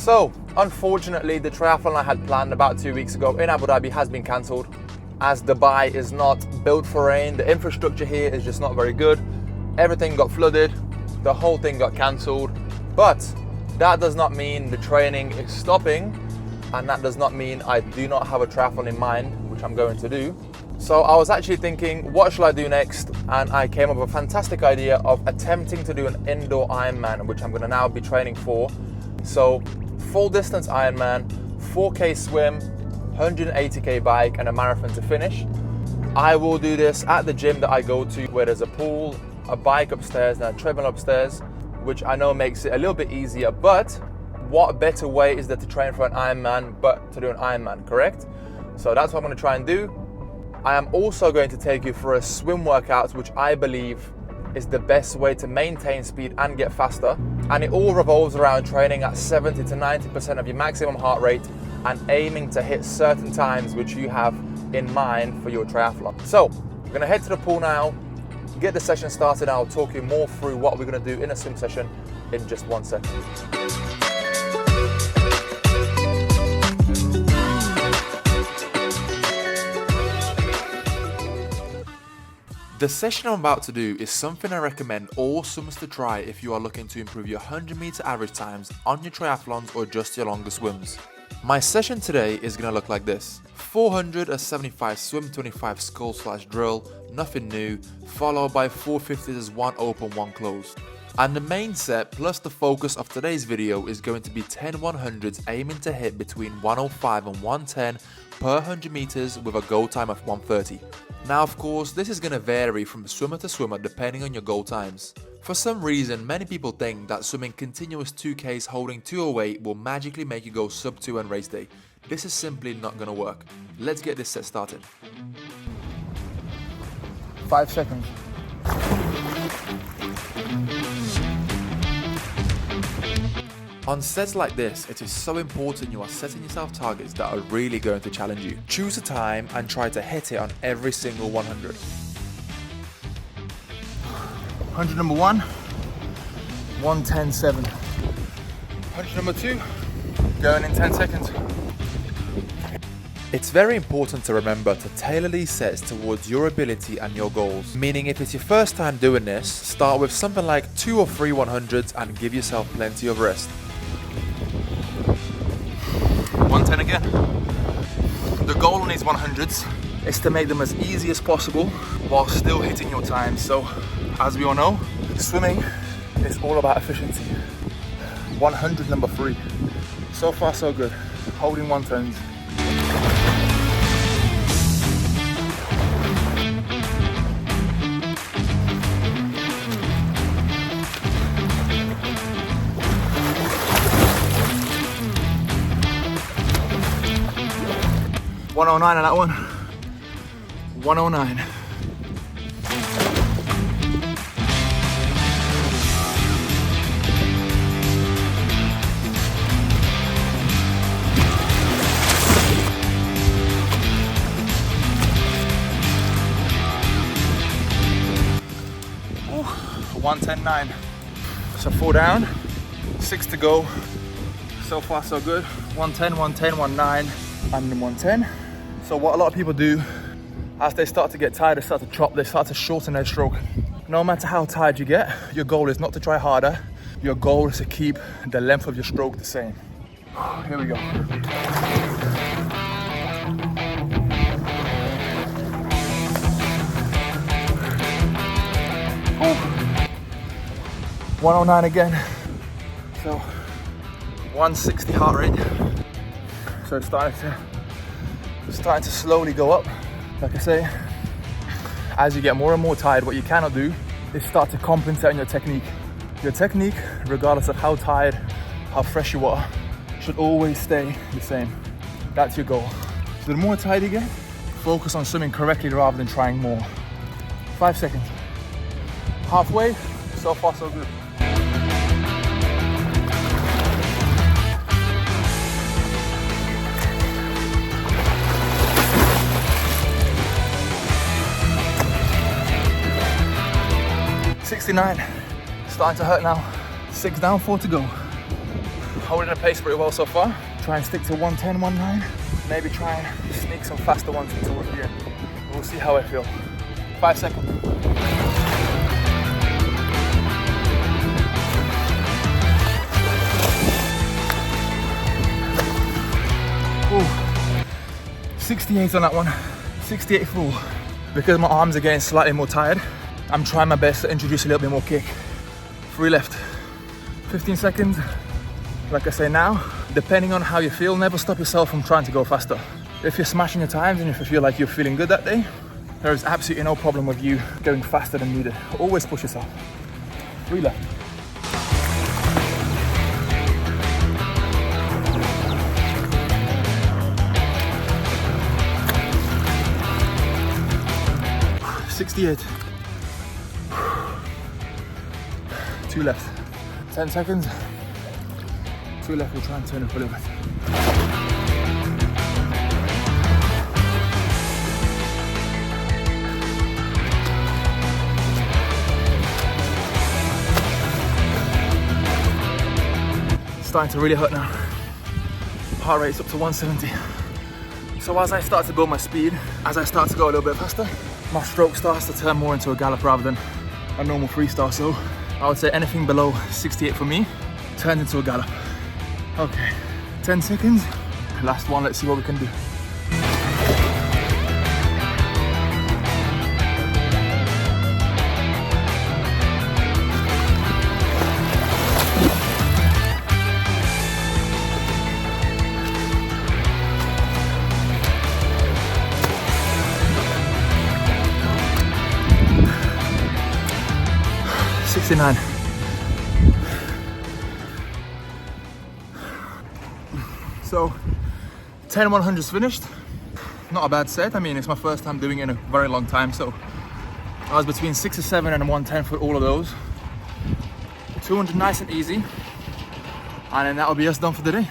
So, unfortunately, the triathlon I had planned about 2 weeks ago in Abu Dhabi has been cancelled, as Dubai is not built for rain. The infrastructure here is just not very good. Everything got flooded, the whole thing got cancelled. But that does not mean the training is stopping, and that does not mean I do not have a triathlon in mind, which I'm going to do. So I was actually thinking, what shall I do next? And I came up with a fantastic idea of attempting to do an indoor Ironman, which I'm going to now be training for. So full distance Ironman, 4K swim, 180K bike, and a marathon to finish. I will do this at the gym that I go to, where there's a pool, a bike upstairs, and a treadmill upstairs, which I know makes it a little bit easier. But what better way is there to train for an Ironman but to do an Ironman, correct? So that's what I'm going to try and do. I am also going to take you for a swim workout, which I believe is the best way to maintain speed and get faster. And it all revolves around training at 70 to 90% of your maximum heart rate and aiming to hit certain times which you have in mind for your triathlon. So we're going to head to the pool now, get the session started, and I'll talk you more through what we're going to do in a swim session in just 1 second. The session I'm about to do is something I recommend all swimmers to try if you are looking to improve your 100-meter average times on your triathlons or just your longer swims. My session today is going to look like this: 400 as 75 swim, 25 scull/drill, nothing new, followed by 450s as 1 open, 1 closed. And the main set plus the focus of today's video is going to be 10 100s aiming to hit between 105 and 110 per 100 meters with a goal time of 130. Now of course this is going to vary from swimmer to swimmer depending on your goal times. For some reason many people think that swimming continuous 2Ks holding 208 will magically make you go sub 2 on race day. This is simply not going to work. Let's get this set started. 5 seconds. On sets like this, it is so important you are setting yourself targets that are really going to challenge you. Choose a time and try to hit it on every single 100. 100 number 1, 110.7. 100 number 2, going in 10 seconds. It's very important to remember to tailor these sets towards your ability and your goals. Meaning if it's your first time doing this, start with something like 2 or 3 100s and give yourself plenty of rest. 110 again. The goal on these 100s is to make them as easy as possible while still hitting your time. So as we all know, swimming is all about efficiency. 100 number 3. So far so good. Holding 110s. $109 on that one. 109. Ooh, 110.9. So 4 down, 6 to go. So far so good. 110, 110, 19, and then 110. So what a lot of people do, as they start to get tired, they start to chop, they start to shorten their stroke. No matter how tired you get, your goal is not to try harder. Your goal is to keep the length of your stroke the same. Here we go. Ooh. 109 again. So 160 heart rate. So it's starting to slowly go up. Like I say, as you get more and more tired, what you cannot do is start to compensate on your technique. Your technique, regardless of how tired, how fresh you are, should always stay the same. That's your goal. So the more tired you get, focus on swimming correctly rather than trying more. 5 seconds. Halfway, so far so good. $69, starting to hurt now. 6 down, 4 to go. holding the pace pretty well so far. Try and stick to 110, 19. Maybe try and sneak some faster ones towards the end. We'll see how I feel. 5 seconds. Ooh. 68 on that one. 68 full. Because my arms are getting slightly more tired, I'm trying my best to introduce a little bit more kick. 3 left. 15 seconds. Like I say now, depending on how you feel, never stop yourself from trying to go faster. If you're smashing your times and if you feel like you're feeling good that day, there is absolutely no problem with you going faster than needed. Always push yourself. 3 left. $68. 2 left. 10 seconds. 2 left. We'll try and turn it a little bit. Starting to really hurt now. Heart rate's up to 170. So as I start to build my speed, as I start to go a little bit faster, my stroke starts to turn more into a gallop rather than a normal freestyle. So I would say anything below 68 for me turns into a gallop. Okay, 10 seconds. Last one, let's see what we can do. $69. So 10 100s finished. Not a bad set. I mean, it's my first time doing it in a very long time, so I was between 67 and 110 for all of those. 200 nice and easy, and then that'll be us done for the day.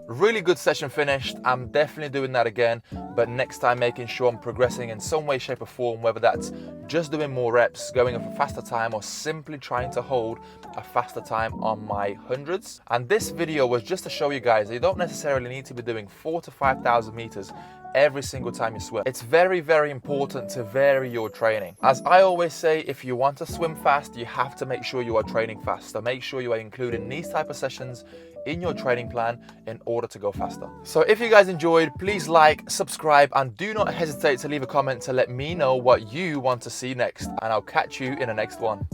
Really good session finished. I'm definitely doing that again, but next time making sure I'm progressing in some way, shape or form, whether that's just doing more reps, going up a faster time, or simply trying to hold a faster time on my hundreds. And this video was just to show you guys that you don't necessarily need to be doing 4,000 to 5,000 meters every single time you swim. It's very, very important to vary your training. As I always say, if you want to swim fast, you have to make sure you are training fast. So make sure you are including these type of sessions in your training plan in order to go faster. So if you guys enjoyed, please like, subscribe, and do not hesitate to leave a comment to let me know what you want to see next. And I'll catch you in the next one.